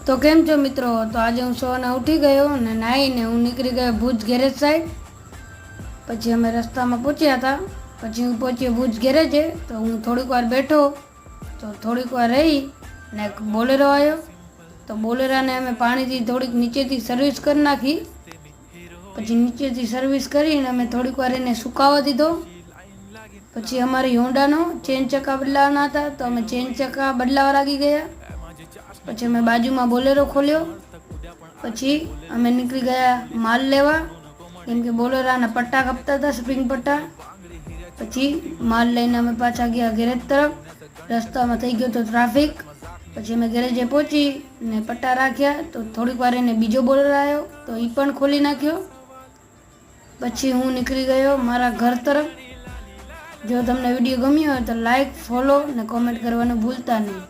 તો કેમ છો મિત્રો? તો આજે હું સવારના ઉઠી ગયો અને નાહીને હું નીકળી ગયો ભુજ ગેરેજ સાઈડ. પછી અમે રસ્તામાં પહોંચ્યા હતા. પછી હું પહોંચ્યો ભુજ ગેરેજે. તો હું થોડીક વાર બેઠો, તો થોડીક વાર રહી ને એક બોલેરો આવ્યો. તો બોલેરાને અમે પાણીથી થોડીક નીચેથી સર્વિસ કરી નાખી. પછી નીચેથી સર્વિસ કરીને અમે થોડીક વાર એને સુકાવા દીધો. પછી અમારી હોન્ડાનો ચેન ચક્કા બદલાવાના હતા, તો અમે ચેન ચક્કા બદલાવા લાગી ગયા. પછી અમે બાજુમાં બોલેરો ખોલ્યો. પછી અમે નીકળી ગયા માલ લેવા, કેમ કે બોલેરાના પટ્ટા કપતા હતા, સ્પ્રિંગ પટ્ટા. પછી માલ લઈને અમે પાછા ગયા ગેરેજ તરફ. રસ્તામાં થઈ ગયો તો ટ્રાફિક. પછી અમે ગેરેજે પહોંચી ને પટ્ટા રાખ્યા. તો થોડીક વાર એને બીજો બોલેરો આવ્યો, તો એ પણ ખોલી નાખ્યો. પછી હું નીકળી ગયો મારા ઘર તરફ. જો તમને વિડીયો ગમ્યો હોય તો લાઈક, ફોલો ને કોમેન્ટ કરવાનું ભૂલતા નહીં.